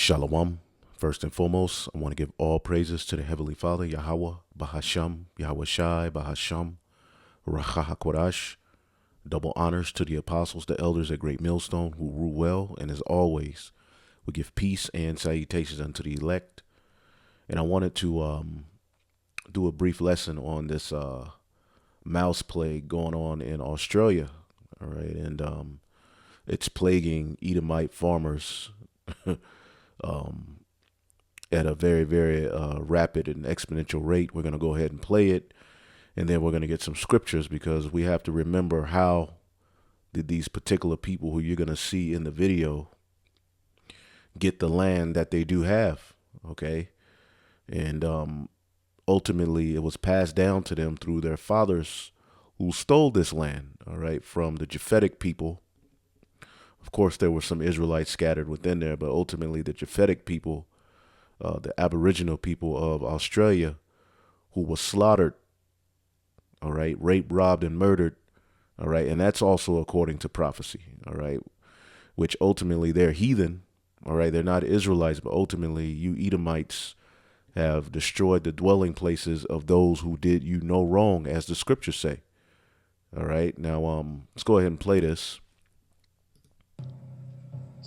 Shalom. First and foremost, I want to give all praises to the Heavenly Father, Yahweh, Bahasham, Yahweh Shai, Bahasham, Racha HaKodash. Double honors to the apostles, the elders at Great Millstone who rule well, and as always, we give peace and salutations unto the elect. And I wanted to do a brief lesson on this mouse plague going on in Australia. All right, and it's plaguing Edomite farmers at a very, very rapid and exponential rate. We're going to go ahead and play it, and then we're going to get some scriptures because we have to remember how did these particular people who you're going to see in the video get the land that they do have, okay? And ultimately, it was passed down to them through their fathers who stole this land, all right, from the Japhetic people. Of course, there were some Israelites scattered within there, but ultimately the Japhetic people, the Aboriginal people of Australia, who was slaughtered, all right, raped, robbed, and murdered, all right, and that's also according to prophecy, all right, which ultimately they're heathen, all right, they're not Israelites, but ultimately you Edomites have destroyed the dwelling places of those who did you no wrong, as the scriptures say, all right. Now, let's go ahead and play this.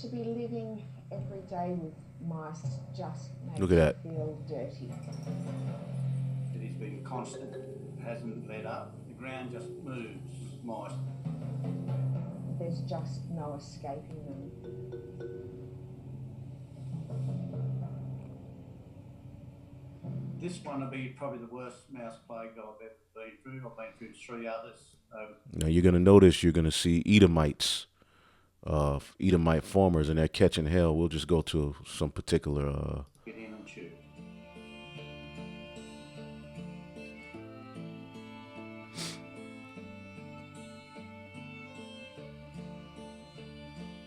To be living every day with mice just makes Look at that. you feel dirty. It has been constant, hasn't let up. The ground just moves, mice. There's just no escaping them. This one will be probably the worst mouse plague I've ever been through. I've been through 3 others. Now you're going to notice, you're going to see Edomites, Edomite farmers, and they're catching hell. We'll just go to some particular Get in and chew.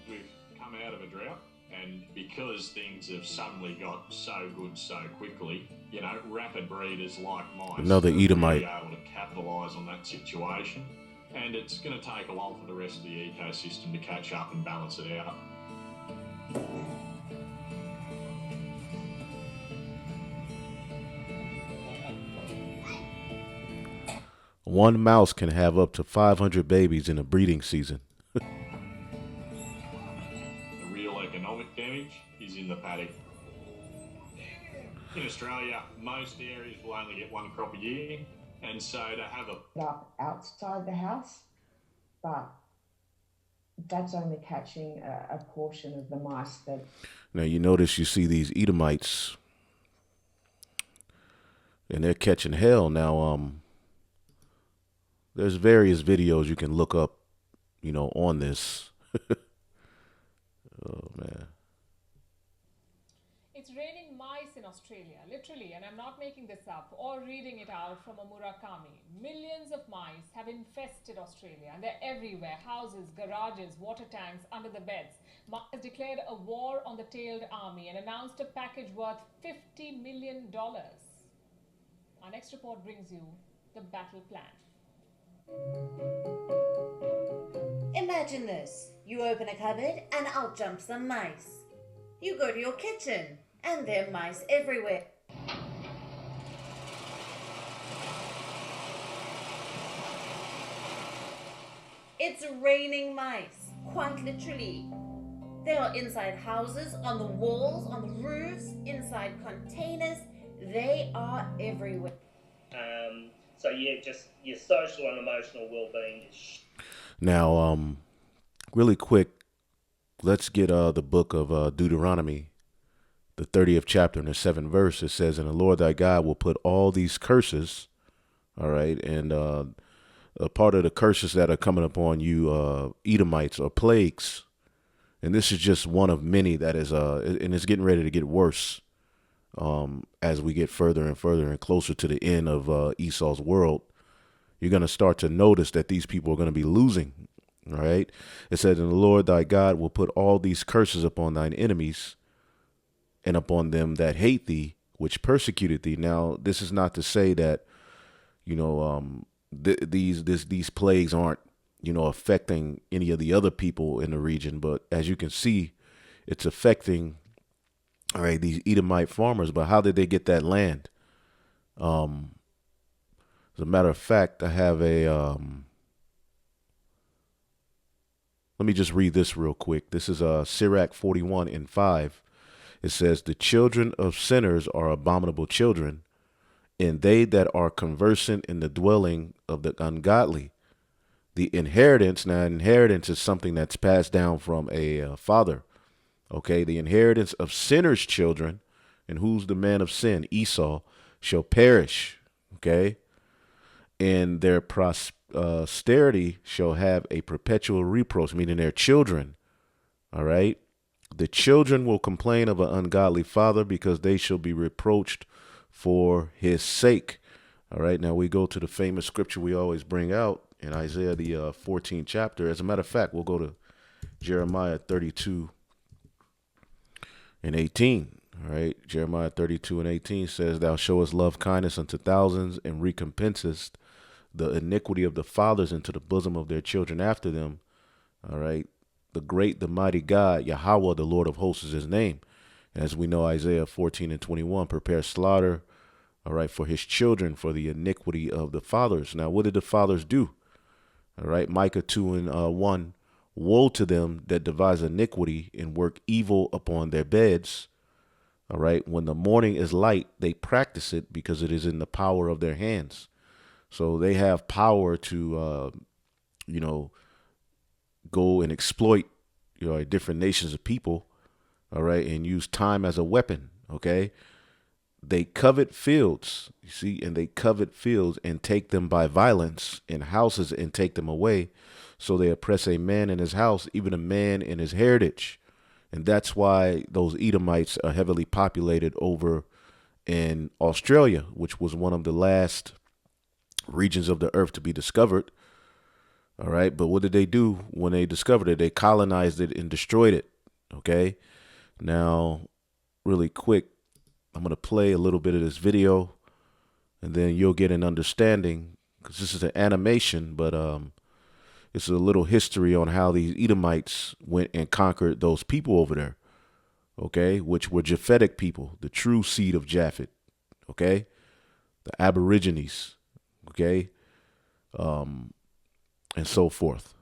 We've come out of a drought, and because things have suddenly got so good so quickly, you know, rapid breeders like mice Another are Edomite. really able to capitalise on that situation, and it's going to take a while for the rest of the ecosystem to catch up and balance it out. One mouse can have up to 500 babies in a breeding season. The real economic damage is in the paddock. In Australia, most areas will only get one crop a year, and so to have a Up outside the house, but that's only catching a portion of the mice that. Now you notice you see these Edomites, and they're catching hell. Now, there's various videos you can look up, you know, on this. Oh man. It's raining mice in Australia, literally, and I'm not making this up or reading it out from a Murakami. Millions of mice have infested Australia, and they're everywhere. Houses, garages, water tanks, under the beds. Mice has declared a war on the tailed army and announced a package worth $50 million. Our next report brings you the battle plan. Imagine this. You open a cupboard and out jump some mice. You go to your kitchen and there are mice everywhere. It's raining mice, quite literally. They are inside houses, on the walls, on the roofs, inside containers. They are everywhere. So yeah, just your social and emotional well-being is. Now, really quick, let's get the book of Deuteronomy, the 30th chapter and the 7th verse. It says, "And the Lord thy God will put all these curses," all right, and a part of the curses that are coming upon you, Edomites, are plagues, and this is just one of many that is, and it's getting ready to get worse as we get further and further and closer to the end of Esau's world. You're going to start to notice that these people are going to be losing. All right. It says, "And the Lord thy God will put all these curses upon thine enemies and upon them that hate thee, which persecuted thee." Now, this is not to say that, you know, these plagues aren't, you know, affecting any of the other people in the region. But as you can see, it's affecting All right, these Edomite farmers, but how did they get that land? As a matter of fact, I have a, let me just read this real quick. This is Sirach 41:5. It says, the children of sinners are abominable children, and they that are conversant in the dwelling of the ungodly. The inheritance, now inheritance is something that's passed down from a father. Okay, the inheritance of sinners' children, and who's the man of sin? Esau, shall perish. Okay, and their posterity shall have a perpetual reproach, meaning their children. All right, the children will complain of an ungodly father because they shall be reproached for his sake. All right, now we go to the famous scripture we always bring out in Isaiah, the 14th chapter. As a matter of fact, we'll go to Jeremiah 32:18. All right, Jeremiah 32:18 says, thou showest love kindness unto thousands, and recompensest the iniquity of the fathers into the bosom of their children after them. All right, the great, the mighty God, Yahweh, the Lord of hosts is his name. And as we know, Isaiah 14:21, prepare slaughter, all right, for his children, for the iniquity of the fathers. Now, what did the fathers do? All right, Micah 2:1, woe to them that devise iniquity and work evil upon their beds. All right, when the morning is light, they practice it because it is in the power of their hands. So they have power to, go and exploit, different nations of people, all right, and use time as a weapon, okay? They covet fields, you see, and they covet fields and take them by violence, and houses and take them away. So they oppress a man in his house, even a man in his heritage. And that's why those Edomites are heavily populated over in Australia, which was one of the last regions of the earth to be discovered. All right. But what did they do when they discovered it? They colonized it and destroyed it. Okay. Now, really quick, I'm going to play a little bit of this video, and then you'll get an understanding, because this is an animation, but it's a little history on how these Edomites went and conquered those people over there, okay, which were Japhetic people, the true seed of Japhet, okay, the Aborigines, okay, and so forth.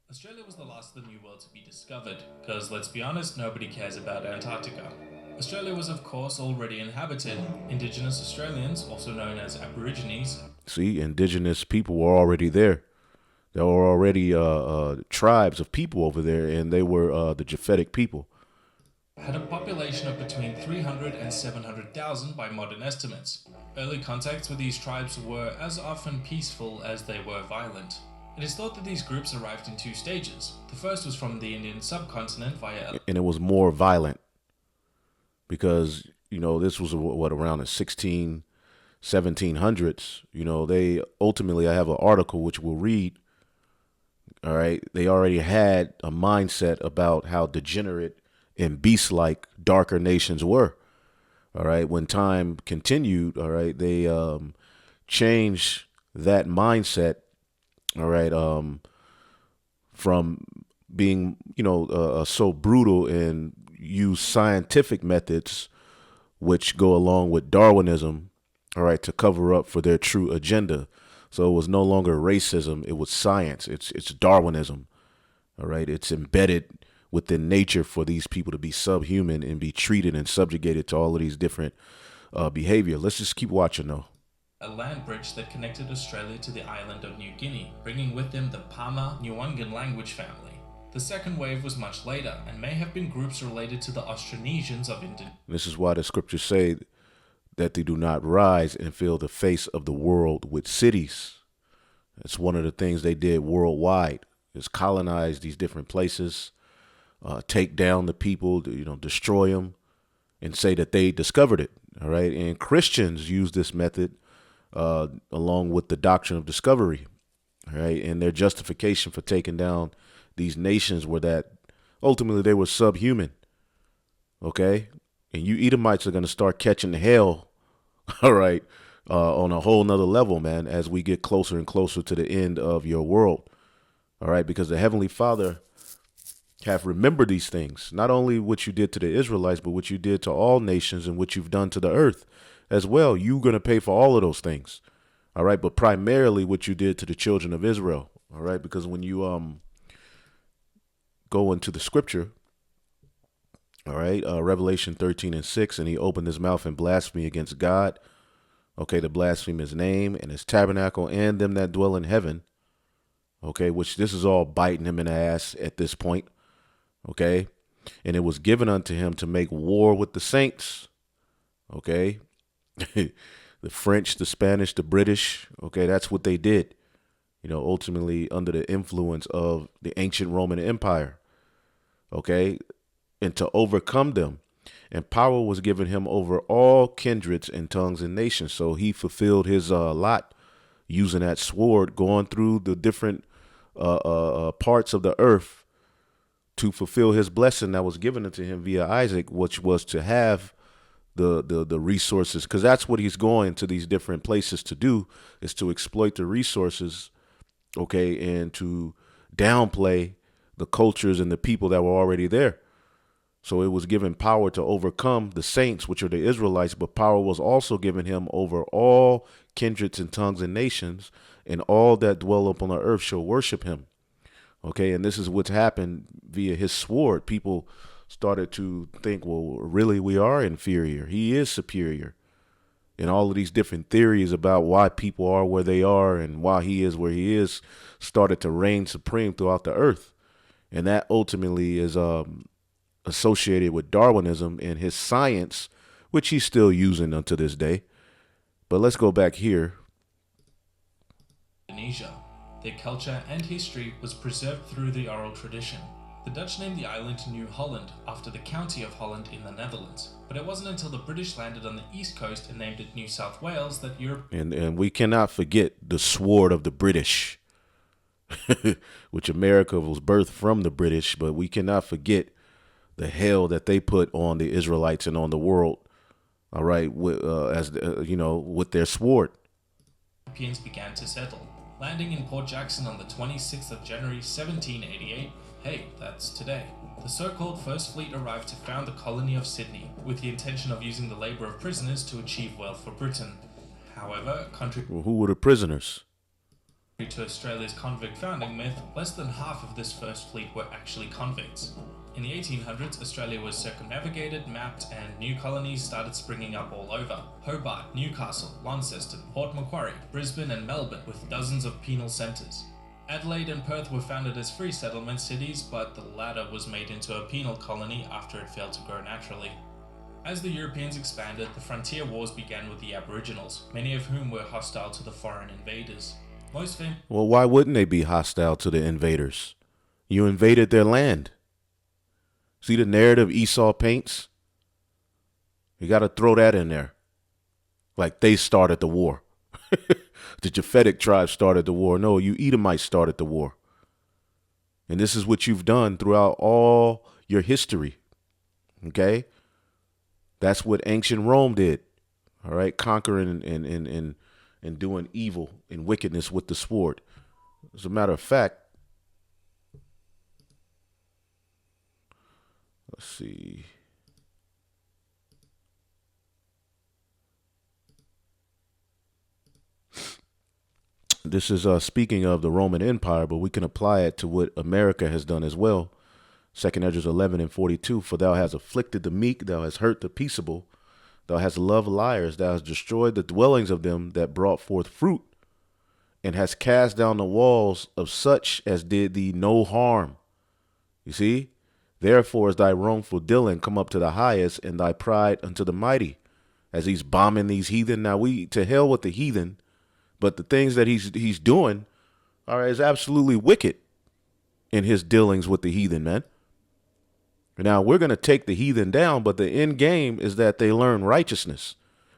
Australia was the last of the New World to be discovered, because let's be honest, nobody cares about Antarctica. Australia was of course already inhabited. Indigenous Australians, also known as Aborigines. See, indigenous people were already there. There were already tribes of people over there, and they were the Japhetic people. Had a population of between 300 and 700,000 by modern estimates. Early contacts with these tribes were as often peaceful as they were violent. It is thought that these groups arrived in two stages. The first was from the Indian subcontinent via... And it was more violent because, this was around the 1700s. They ultimately, I have an article which we'll read. All right. They already had a mindset about how degenerate and beast-like darker nations were. All right. When time continued, all right, they changed that mindset. All right. From being, so brutal and use scientific methods, which go along with Darwinism, all right, to cover up for their true agenda. So it was no longer racism. It was science. It's Darwinism. All right. It's embedded within nature for these people to be subhuman and be treated and subjugated to all of these different behavior. Let's just keep watching, though. A land bridge that connected Australia to the island of New Guinea, bringing with them the Pama-Nyungan language family. The second wave was much later and may have been groups related to the Austronesians of Indonesia. This is why the scriptures say that they do not rise and fill the face of the world with cities. That's one of the things they did worldwide, is colonize these different places, take down the people, destroy them, and say that they discovered it. All right. And Christians use this method along with the doctrine of discovery. All right. And their justification for taking down these nations were that ultimately they were subhuman. Okay. And you Edomites are going to start catching hell. All right. On a whole nother level, man, as we get closer and closer to the end of your world. All right. Because the Heavenly Father have remembered these things, not only what you did to the Israelites, but what you did to all nations and what you've done to the earth as well. You're going to pay for all of those things. All right. But primarily what you did to the children of Israel. All right. Because when you go into the scripture, all right, Revelation 13:6, and he opened his mouth in blasphemy against God. Okay, to blaspheme his name and his tabernacle and them that dwell in heaven. Okay, which this is all biting him in the ass at this point. Okay, and it was given unto him to make war with the saints. Okay, the French, the Spanish, the British. Okay, that's what they did. You know, ultimately under the influence of the ancient Roman Empire. Okay, and to overcome them. And power was given him over all kindreds and tongues and nations. So he fulfilled his lot using that sword, going through the different parts of the earth to fulfill his blessing that was given unto him via Isaac, which was to have the resources, because that's what he's going to these different places to do, is to exploit the resources, okay, and to downplay the cultures and the people that were already there. So it was given power to overcome the saints, which are the Israelites, but power was also given him over all kindreds and tongues and nations, and all that dwell upon the earth shall worship him. Okay, and this is what's happened via his sword. People started to think, well, really, we are inferior. He is superior. And all of these different theories about why people are where they are and why he is where he is started to reign supreme throughout the earth. And that ultimately is associated with Darwinism and his science, which he's still using unto this day. But let's go back here. Indonesia. Their culture and history was preserved through the oral tradition. The Dutch named the island New Holland after the county of Holland in the Netherlands, but it wasn't until the British landed on the east coast and named it New South Wales that Europe... And we cannot forget the sword of the British, which America was birthed from the British, but we cannot forget the hell that they put on the Israelites and on the world, all right, with their sword. Europeans began to settle, landing in Port Jackson on the 26th of January 1788. Hey, that's today. The so-called First Fleet arrived to found the colony of Sydney, with the intention of using the labour of prisoners to achieve wealth for Britain. However, Well, who were the prisoners? To Australia's convict founding myth, less than half of this First Fleet were actually convicts. In the 1800s, Australia was circumnavigated, mapped, and new colonies started springing up all over. Hobart, Newcastle, Launceston, Port Macquarie, Brisbane and Melbourne, with dozens of penal centres. Adelaide and Perth were founded as free settlement cities, but the latter was made into a penal colony after it failed to grow naturally. As the Europeans expanded, the frontier wars began with the Aboriginals, many of whom were hostile to the foreign invaders. Well, why wouldn't they be hostile to the invaders? You invaded their land. See the narrative Esau paints? You got to throw that in there. Like they started the war. The Japhetic tribe started the war. No, you Edomites started the war. And this is what you've done throughout all your history. Okay? That's what ancient Rome did. All right? Conquering and doing evil and wickedness with the sword. As a matter of fact, let's see. This is speaking of the Roman Empire, but we can apply it to what America has done as well. 2 Ezra 11:42, for thou hast afflicted the meek, thou hast hurt the peaceable, thou hast loved liars, thou hast destroyed the dwellings of them that brought forth fruit, and hast cast down the walls of such as did thee no harm. You see? Therefore is thy wrongful dealing come up to the highest, and thy pride unto the mighty. As he's bombing these heathen. Now to hell with the heathen, but the things that he's doing is absolutely wicked in his dealings with the heathen, man. Now we're going to take the heathen down, but the end game is that they learn righteousness.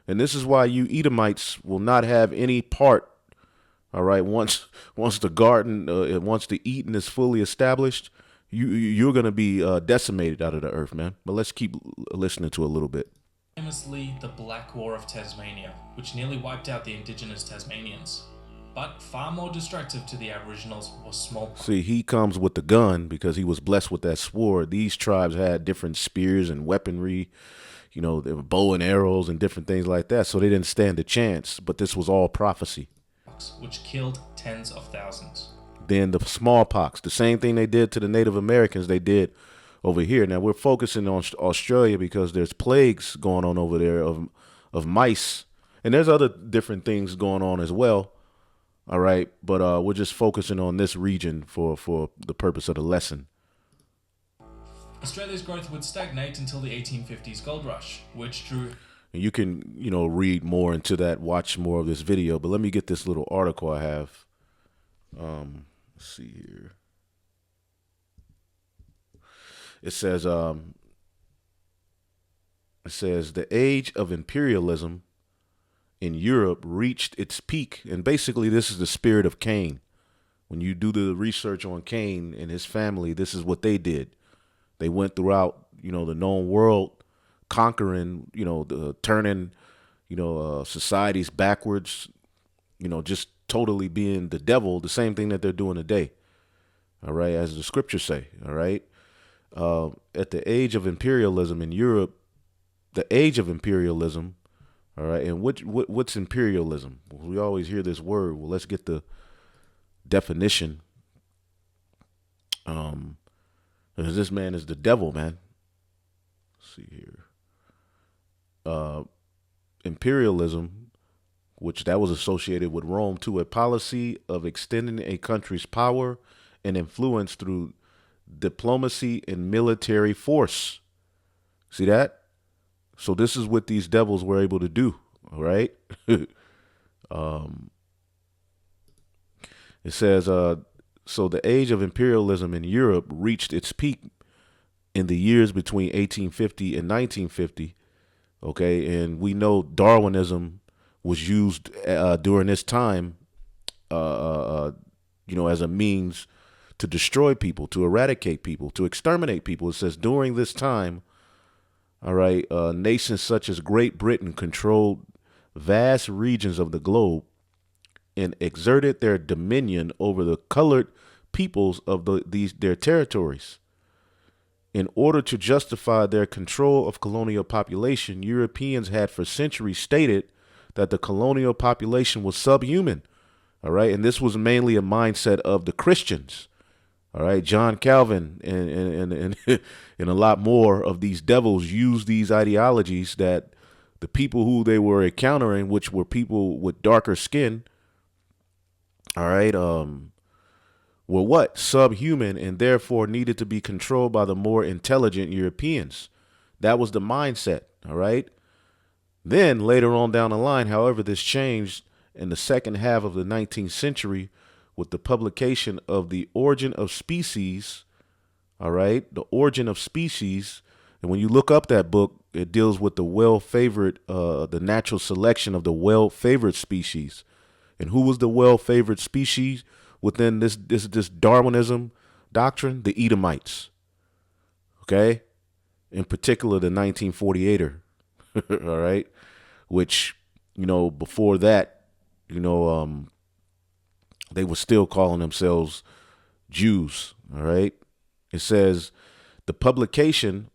And this is why you Edomites will not have any part. All right. Once the garden, once the Eden is fully established, you're going to be decimated out of the earth, man. But let's keep listening to a little bit. Famously, the Black War of Tasmania, which nearly wiped out the indigenous Tasmanians. but far more destructive to the Aboriginals was smallpox. See, he comes with the gun because he was blessed with that sword. These tribes had different spears and weaponry, you know, there were bow and arrows and different things like that, so they didn't stand a chance. But this was all prophecy. Which killed tens of thousands. Then the smallpox, the same thing they did to the Native Americans, they did over here. Now we're focusing on Australia because there's plagues going on over there of mice, and there's other different things going on as well. All right, but we're just focusing on this region for the purpose of the lesson. Australia's growth would stagnate until the 1850s gold rush, which drew... And you can, you know, read more into that, watch more of this video, but let me get this little article I have. Let's see here. It says the age of imperialism in Europe reached its peak, and basically this is the spirit of Cain. When you do the research on Cain and his family, this is what they did. They went throughout, you know, the known world, conquering, you know, turning, you know, societies backwards, you know, just totally being the devil, the same thing that they're doing today. All right, as the scriptures say. All right. At the age of imperialism in Europe, the age of imperialism. All right. And what's imperialism? We always hear this word. Well, let's get the definition. Because this man is the devil, man. Let's see here. Imperialism, which that was associated with Rome too, a policy of extending a country's power and influence through diplomacy and military force. See that? So this is what these devils were able to do. All right. It says, so the age of imperialism in Europe reached its peak in the years between 1850 and 1950. Okay. And we know Darwinism was used during this time, you know, as a means to destroy people, to eradicate people, to exterminate people. It says during this time, all right, nations such as Great Britain controlled vast regions of the globe and exerted their dominion over the colored peoples of their territories. In order to justify their control of colonial population, Europeans had for centuries stated that the colonial population was subhuman. All right. And this was mainly a mindset of the Christians. All right. John Calvin and a lot more of these devils used these ideologies that the people who they were encountering, which were people with darker skin, all right, were what? Subhuman, and therefore needed to be controlled by the more intelligent Europeans. That was the mindset. All right. Then later on down the line, however, this changed in the second half of the 19th century with the publication of The Origin of Species. All right. The Origin of Species. And when you look up that book, it deals with the well-favored, the natural selection of the well-favored species. And who was the well-favored species within this Darwinism doctrine? The Edomites. Okay. In particular, the 1948er. All right. Which, you know, before that, you know, they were still calling themselves Jews. All right. It says the publication,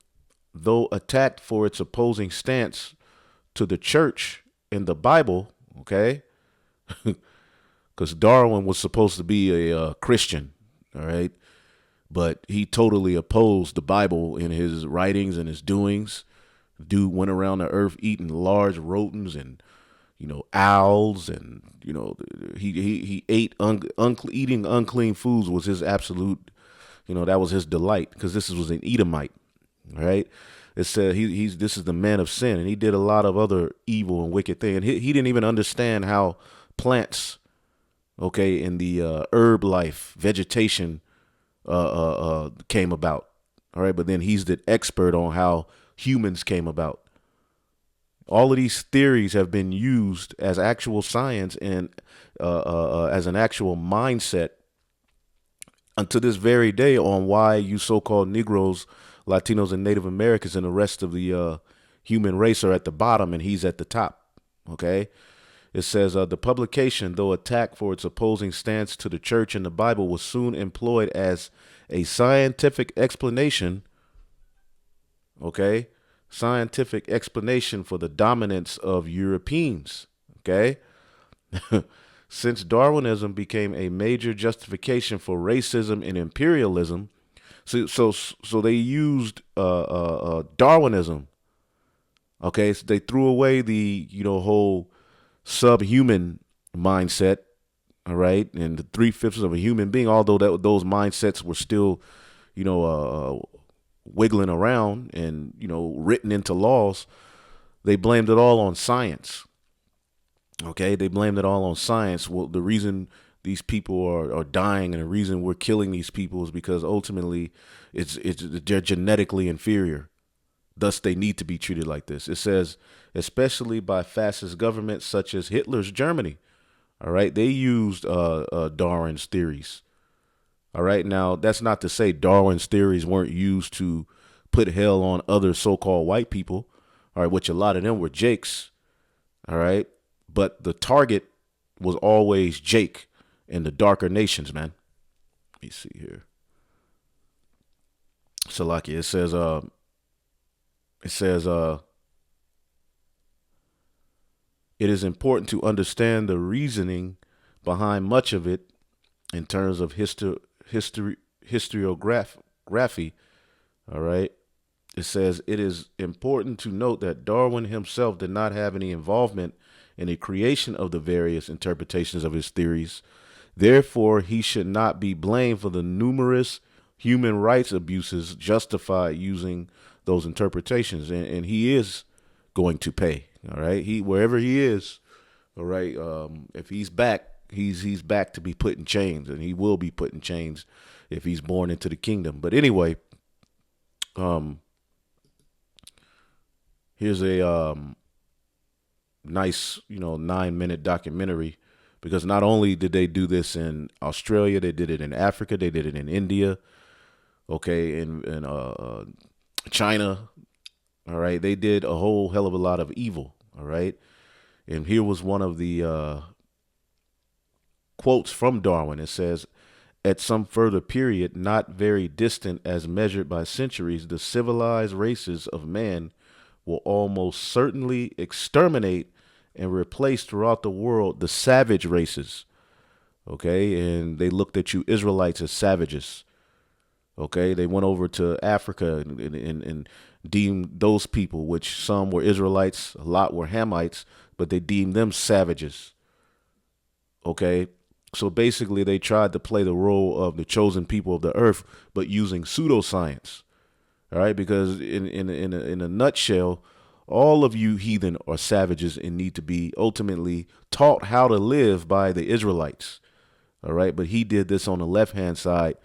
though attacked for its opposing stance to the church and the Bible. Okay. Because Darwin was supposed to be a Christian. All right. But he totally opposed the Bible in his writings and his doings. Dude went around the earth eating large rodents and, you know, owls, and, you know, he ate eating unclean foods was his absolute, you know, that was his delight, because this was an Edomite. All right. It said this is the man of sin, and he did a lot of other evil and wicked things. And he didn't even understand how plants, okay, in the herb life, vegetation came about. All right. But then he's the expert on how humans came about. All of these theories have been used as actual science and as an actual mindset until this very day on why you so-called Negroes, Latinos, and Native Americans and the rest of the human race are at the bottom and he's at the top. Okay. It says the publication, though attacked for its opposing stance to the church and the Bible, was soon employed as a scientific explanation. Okay, scientific explanation for the dominance of Europeans. Okay, since Darwinism became a major justification for racism and imperialism, so they used Darwinism. Okay, so they threw away the whole subhuman mindset, all right, and the 3/5 of a human being. Although those mindsets were still, wiggling around and written into laws, they blamed it all on science. Okay, they blamed it all on science. Well, the reason these people are dying and the reason we're killing these people is because ultimately they're genetically inferior. Thus, they need to be treated like this. It says, especially by fascist governments such as Hitler's Germany. All right, they used Darwin's theories. All right, now that's not to say Darwin's theories weren't used to put hell on other so-called white people. All right, which a lot of them were Jakes. All right, but the target was always Jake and the darker nations, man. Let me see here. Salakia, it says, it is important to understand the reasoning behind much of it in terms of historiography. All right. It says it is important to note that Darwin himself did not have any involvement in the creation of the various interpretations of his theories. Therefore, he should not be blamed for the numerous human rights abuses justified using those interpretations. And he is going to pay. All right. Wherever he is. All right. If he's back, he's back to be put in chains, and he will be put in chains if he's born into the kingdom. But anyway, here's a nice, 9-minute documentary, because not only did they do this in Australia, they did it in Africa, they did it in India, okay, in China. All right, they did a whole hell of a lot of evil. All right, and here was one of the quotes from Darwin. It says, at some further period, not very distant as measured by centuries, the civilized races of man will almost certainly exterminate and replace throughout the world the savage races. Okay, and they looked at you Israelites as savages. Okay, they went over to Africa and deemed those people, which some were Israelites, a lot were Hamites, but they deemed them savages. Okay, so basically they tried to play the role of the chosen people of the earth, but using pseudoscience. All right, because in a nutshell, all of you heathen are savages and need to be ultimately taught how to live by the Israelites. All right, but he did this on the left-hand side,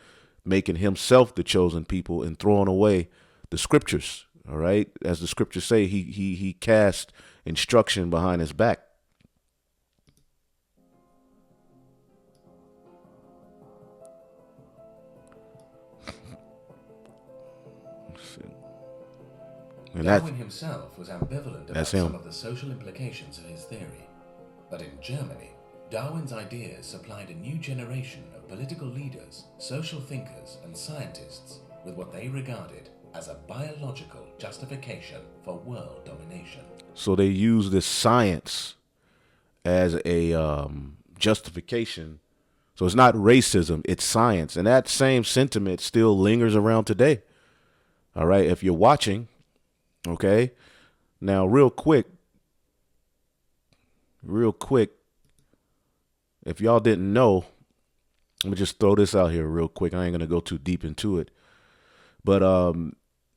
making himself the chosen people and throwing away the scriptures. All right, as the scriptures say, he cast instruction behind his back. And Darwin himself was ambivalent about him. some of the social implications of his theory. But in Germany, Darwin's ideas supplied a new generation of political leaders, social thinkers, and scientists with what they regarded as a biological justification for world domination. So they use this science as a justification. So it's not racism, it's science. And that same sentiment still lingers around today. All right, if you're watching, okay, now real quick, if y'all didn't know, let me just throw this out here real quick. I ain't going to go too deep into it. But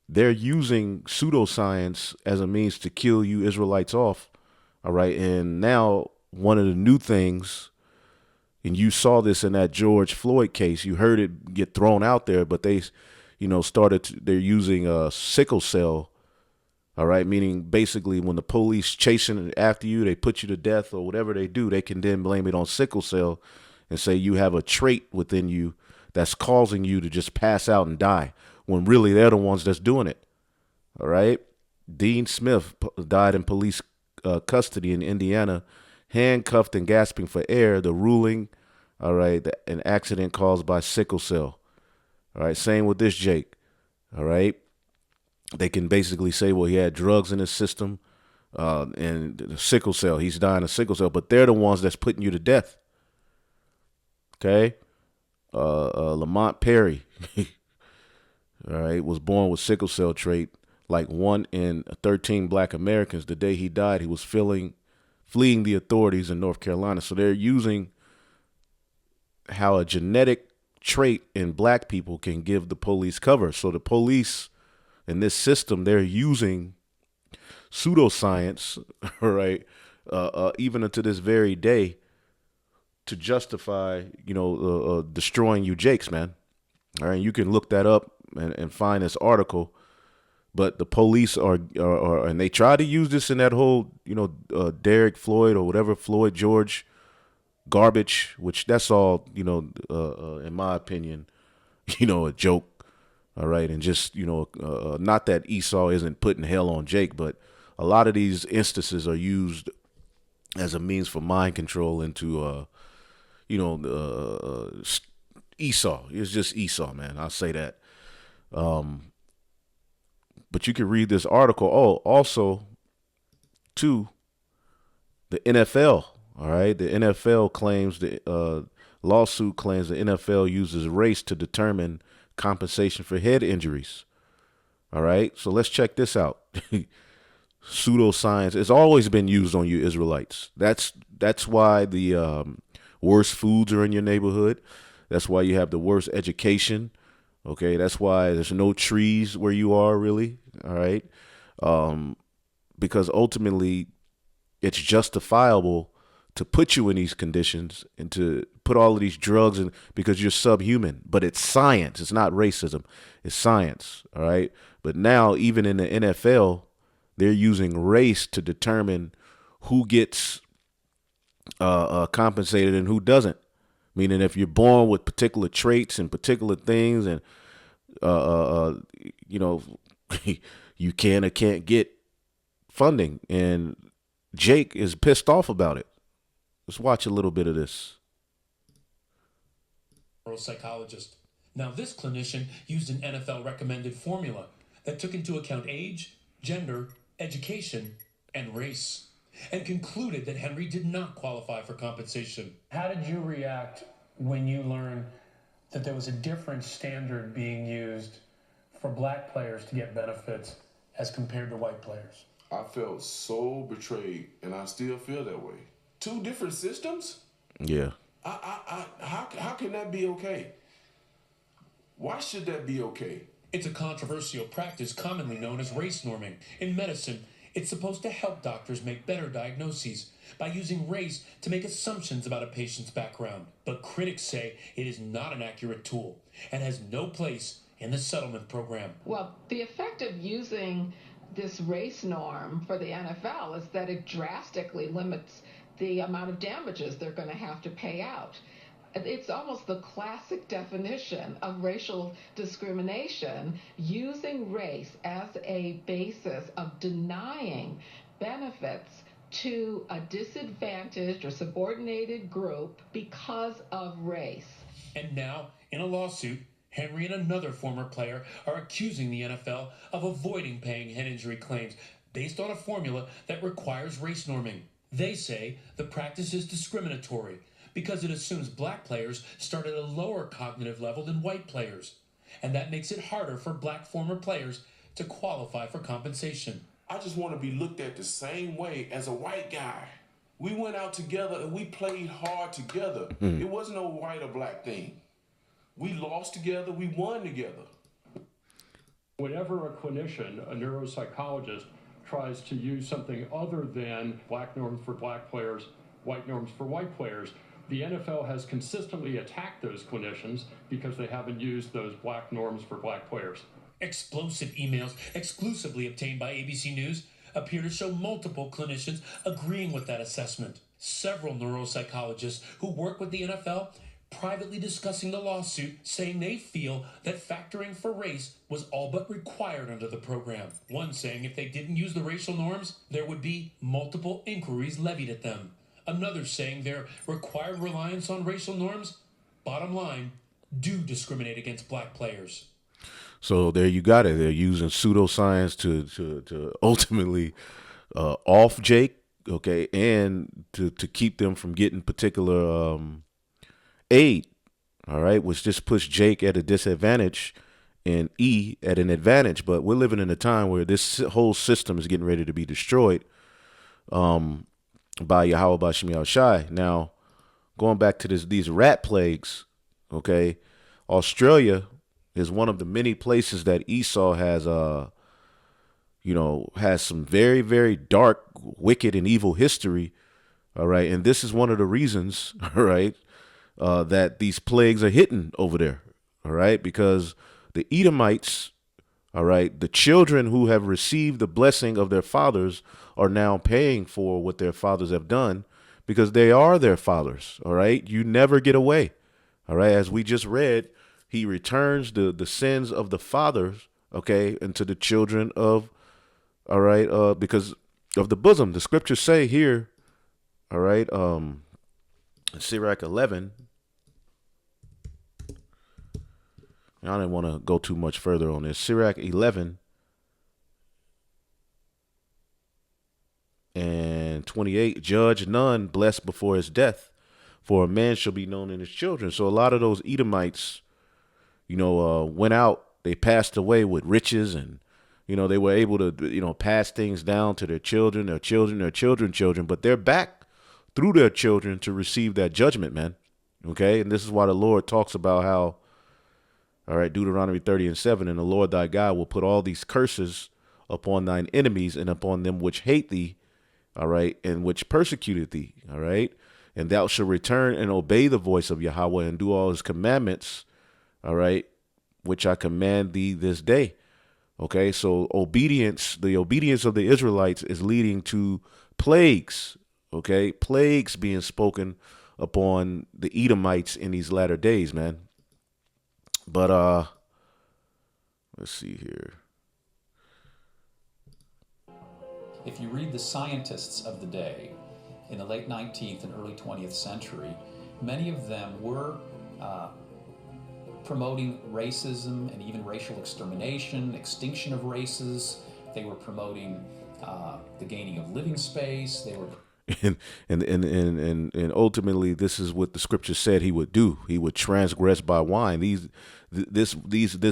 they're using pseudoscience as a means to kill you Israelites off. All right. And now one of the new things, and you saw this in that George Floyd case, you heard it get thrown out there, but they, they're using a sickle cell. All right. Meaning basically when the police chasing after you, they put you to death or whatever they do, they can then blame it on sickle cell and say you have a trait within you that's causing you to just pass out and die, when really they're the ones that's doing it. All right. Dean Smith died in police custody in Indiana. handcuffed and gasping for air. The ruling, all right, an accident caused by sickle cell. All right, same with this Jake. All right, they can basically say, well, he had drugs in his system and the sickle cell. He's dying of sickle cell, but they're the ones that's putting you to death. Okay, Lamont Perry, all right, was born with sickle cell trait, like 1 in 13 black Americans. The day he died, he was fleeing the authorities in North Carolina. So they're using how a genetic trait in black people can give the police cover. So the police in this system, they're using pseudoscience, right, even unto this very day, to justify, destroying you Jakes, man. All right, you can look that up and find this article. But the police are and they try to use this in that whole, Derek Floyd or whatever, Floyd George garbage, which that's all, in my opinion, a joke. All right. And just, not that Esau isn't putting hell on Jake, but a lot of these instances are used as a means for mind control into, Esau. It's just Esau, man. I'll say that. But you can read this article. Oh, also, too, the NFL. All right, the NFL claims the lawsuit claims the NFL uses race to determine compensation for head injuries. All right, so let's check this out. Pseudoscience has always been used on you Israelites. That's why the worst foods are in your neighborhood. That's why you have the worst education. Okay, that's why there's no trees where you are, really. All right, because ultimately it's justifiable to put you in these conditions and to put all of these drugs in because you're subhuman. But it's science. It's not racism. It's science. All right. But now, even in the NFL, they're using race to determine who gets compensated and who doesn't. Meaning, if you're born with particular traits and particular things, and you can or can't get funding. And Jake is pissed off about it. Let's watch a little bit of this. Psychologist. Now, this clinician used an NFL recommended formula that took into account age, gender, education, and race, and concluded that Henry did not qualify for compensation. How did you react when you learned that there was a different standard being used for black players to get benefits as compared to white players? I felt so betrayed, and I still feel that way. 2 different systems? Yeah. How can that be okay? Why should that be okay? It's a controversial practice commonly known as race norming. In medicine, it's supposed to help doctors make better diagnoses by using race to make assumptions about a patient's background. But critics say it is not an accurate tool and has no place in the settlement program. Well, the effect of using this race norm for the NFL is that it drastically limits the amount of damages they're going to have to pay out. It's almost the classic definition of racial discrimination, using race as a basis of denying benefits to a disadvantaged or subordinated group because of race. And now, in a lawsuit, Henry and another former player are accusing the NFL of avoiding paying head injury claims based on a formula that requires race norming. They say the practice is discriminatory because it assumes black players start at a lower cognitive level than white players, and that makes it harder for black former players to qualify for compensation. I just want to be looked at the same way as a white guy. We went out together and we played hard together. It wasn't no white or black thing. We lost together, we won together. Whenever a clinician, a neuropsychologist, tries to use something other than black norms for black players, white norms for white players, the NFL has consistently attacked those clinicians because they haven't used those black norms for black players. Explosive emails exclusively obtained by ABC News appear to show multiple clinicians agreeing with that assessment. Several neuropsychologists who work with the NFL privately discussing the lawsuit, saying they feel that factoring for race was all but required under the program. One saying if they didn't use the racial norms, there would be multiple inquiries levied at them. Another saying their required reliance on racial norms, bottom line, do discriminate against black players. So there you got it. They're using pseudoscience to ultimately off Jake, okay, and to keep them from getting particular aid, all right, which just puts Jake at a disadvantage and E at an advantage. But we're living in a time where this whole system is getting ready to be destroyed by Yahweh Bashim Yahushai. Now, going back to these rat plagues, okay, Australia is one of the many places that Esau has, has some very, very dark, wicked, and evil history. All right. And this is one of the reasons, all right, that these plagues are hitting over there. All right. Because the Edomites, all right, the children who have received the blessing of their fathers are now paying for what their fathers have done because they are their fathers. All right. You never get away. All right. As we just read, he returns the sins of the fathers, okay, into the children of, all right, because of the bosom. The scriptures say here, all right, Sirach 11. I didn't want to go too much further on this. Sirach 11 and 28, judge none blessed before his death, for a man shall be known in his children. So a lot of those Edomites, went out, they passed away with riches and, they were able to, pass things down to their children, their children, but they're back through their children to receive that judgment, man. Okay. And this is why the Lord talks about how, all right, Deuteronomy 30:7, and the Lord thy God will put all these curses upon thine enemies and upon them which hate thee, all right, and which persecuted thee, all right. And thou shalt return and obey the voice of Yahweh and do all his commandments, all right, which I command thee this day. Okay, so the obedience of the Israelites is leading to plagues, okay, plagues being spoken upon the Edomites in these latter days, man. But let's see here. If you read the scientists of the day in the late 19th and early 20th century, many of them were promoting racism and even racial extermination, extinction of races. They were promoting the gaining of living space. They were and ultimately, this is what the scripture said he would do. He would transgress by wine. This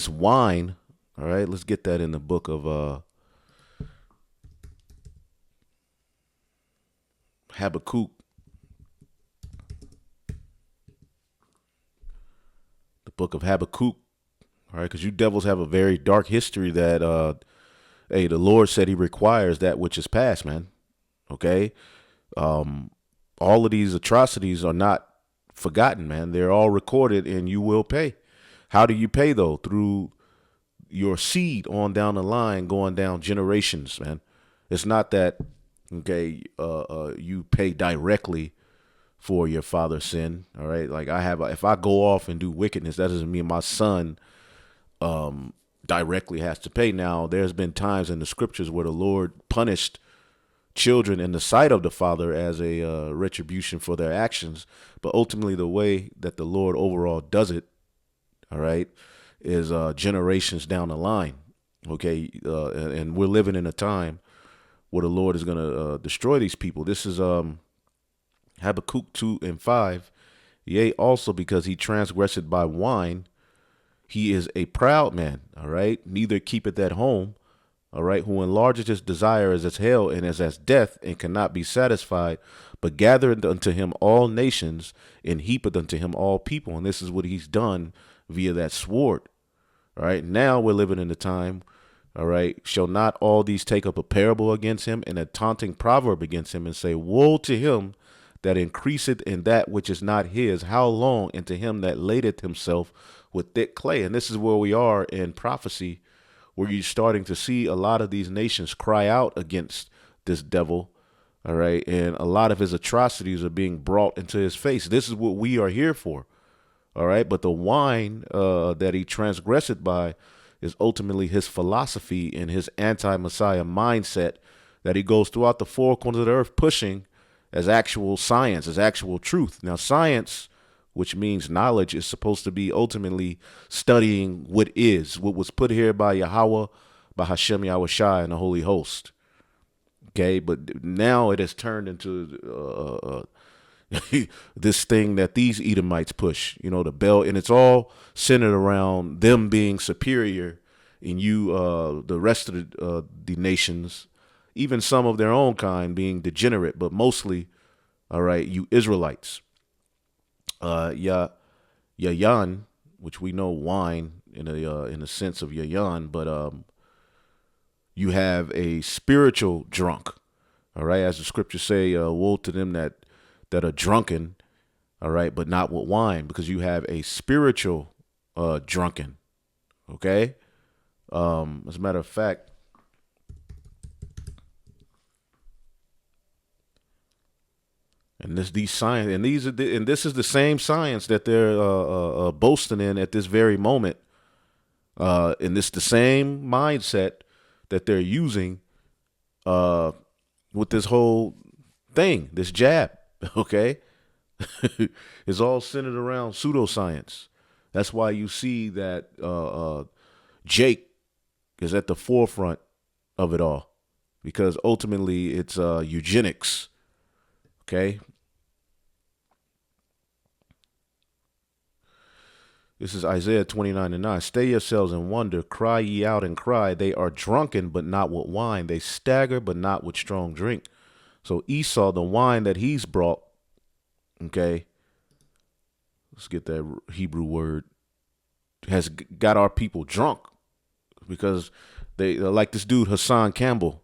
wine. All right, let's get that in the book of Habakkuk. The book of Habakkuk. All right, because you devils have a very dark history that, the Lord said he requires that which is past, man. Okay. All of these atrocities are not forgotten, man. They're all recorded and you will pay. How do you pay though? Through your seed on down the line, going down generations, man. It's not that, okay, you pay directly for your father's sin. All right. Like if I go off and do wickedness, that doesn't mean my son, directly has to pay. Now, there's been times in the scriptures where the Lord punished children in the sight of the father as a retribution for their actions. But ultimately, the way that the Lord overall does it, all right, is generations down the line. Okay. And we're living in a time where the Lord is going to destroy these people. This is Habakkuk 2:5. Yea, also because he transgressed by wine, he is a proud man. All right. Neither keepeth at home. All right, who enlargeth his desire as hell and as death, and cannot be satisfied, but gathereth unto him all nations and heapeth unto him all people. And this is what he's done via that sword. All right, now we're living in the time. All right, shall not all these take up a parable against him and a taunting proverb against him and say, woe to him that increaseth in that which is not his, how long, and to him that ladeth himself with thick clay. And this is where we are in prophecy, where you're starting to see a lot of these nations cry out against this devil, all right? And a lot of his atrocities are being brought into his face. This is what we are here for, all right? But the wine that he transgressed by is ultimately his philosophy and his anti-Messiah mindset that he goes throughout the four corners of the earth pushing as actual science, as actual truth. Now, science, which means knowledge, is supposed to be ultimately studying what is, what was put here by Yahweh, by Hashem Yahushai and the Holy Host. Okay, but now it has turned into this thing that these Edomites push, you know, the bell, and it's all centered around them being superior, and you, the rest of the nations, even some of their own kind, being degenerate, but mostly, all right, you Israelites. Yayan, which we know wine in a sense of yayan, but you have a spiritual drunk, all right, as the scriptures say, woe to them that are drunken, all right, but not with wine, because you have a spiritual drunken, okay. As a matter of fact, and this is the same science that they're boasting in at this very moment, and this the same mindset that they're using with this whole thing, this jab, okay? It's all centered around pseudoscience. That's why you see that Jake is at the forefront of it all, because ultimately it's eugenics, okay? This is Isaiah 29:9. Stay yourselves and wonder, cry ye out and cry. They are drunken, but not with wine. They stagger, but not with strong drink. So Esau, the wine that he's brought, okay, let's get that Hebrew word, has got our people drunk, because they like this dude, Hassan Campbell.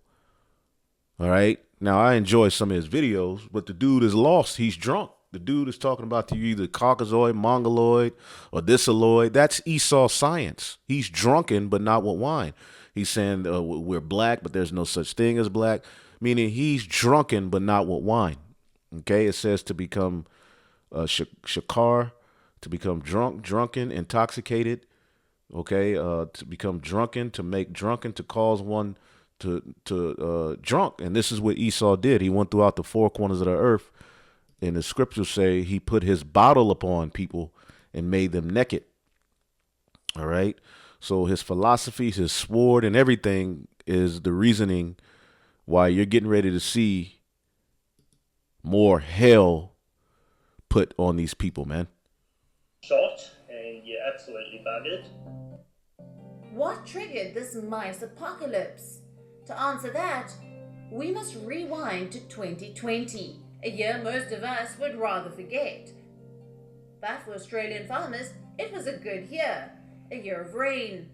All right. Now, I enjoy some of his videos, but the dude is lost. He's drunk. The dude is talking about you either Caucasoid, Mongoloid, or Disaloid. That's Esau science. He's drunken, but not with wine. He's saying we're black, but there's no such thing as black, meaning he's drunken, but not with wine. Okay, it says to become shakar, to become drunken, intoxicated. Okay, to become drunken, to make drunken, to cause one to drunk. And this is what Esau did. He went throughout the four corners of the earth. And the scriptures say he put his bottle upon people and made them naked. All right. So his philosophies, his sword, and everything is the reasoning why you're getting ready to see more hell put on these people, man. Shot, and you're absolutely buggered. What triggered this mice apocalypse? To answer that, we must rewind to 2020. A year most of us would rather forget. But for Australian farmers, it was a good year, a year of rain.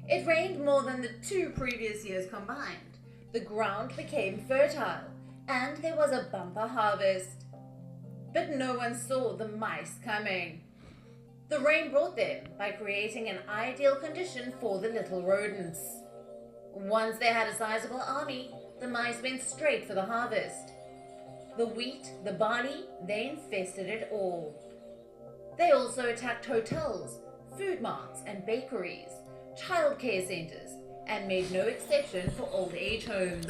It rained more than the 2 previous years combined. The ground became fertile, and there was a bumper harvest. But no one saw the mice coming. The rain brought them by creating an ideal condition for the little rodents. Once they had a sizable army, the mice went straight for the harvest. The wheat, the barley, they infested it all. They also attacked hotels, food marts and bakeries, childcare centers, and made no exception for old age homes.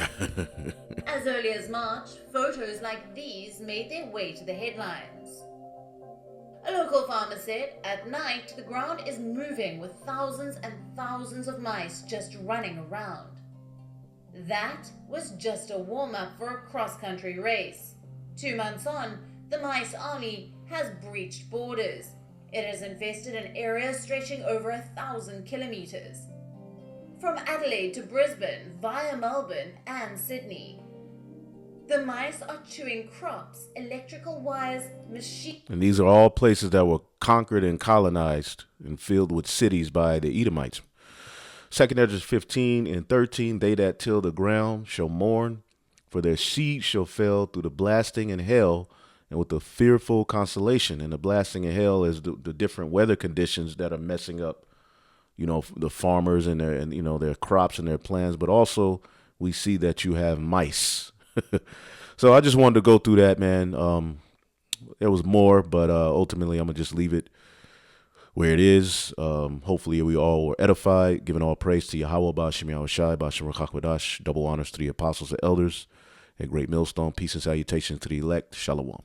As early as March, photos like these made their way to the headlines. A local farmer said, at night the ground is moving with thousands and thousands of mice just running around. That was just a warm-up for a cross-country race. 2 months on, the mice army has breached borders. It has infested an area stretching over 1,000 kilometers. From Adelaide to Brisbane, via Melbourne and Sydney. The mice are chewing crops, electrical wires, machines. And these are all places that were conquered and colonized and filled with cities by the Edomites. 2 Esdras 15:13, they that till the ground shall mourn, for their seed shall fail through the blasting in hell, and with the fearful consolation. And the blasting in hell is the different weather conditions that are messing up, you know, the farmers and their, and you know, their crops and their plans. But also we see that you have mice. So I just wanted to go through that, man. There was more, but ultimately I'm gonna just leave it where it is. Hopefully we all were edified, giving all praise to Yahweh, Ba'ashem Yahushai, Ba'ashem Rakach Wadash, double honors to the apostles and elders, at Great Millstone. Peace and salutations to the elect. Shalom.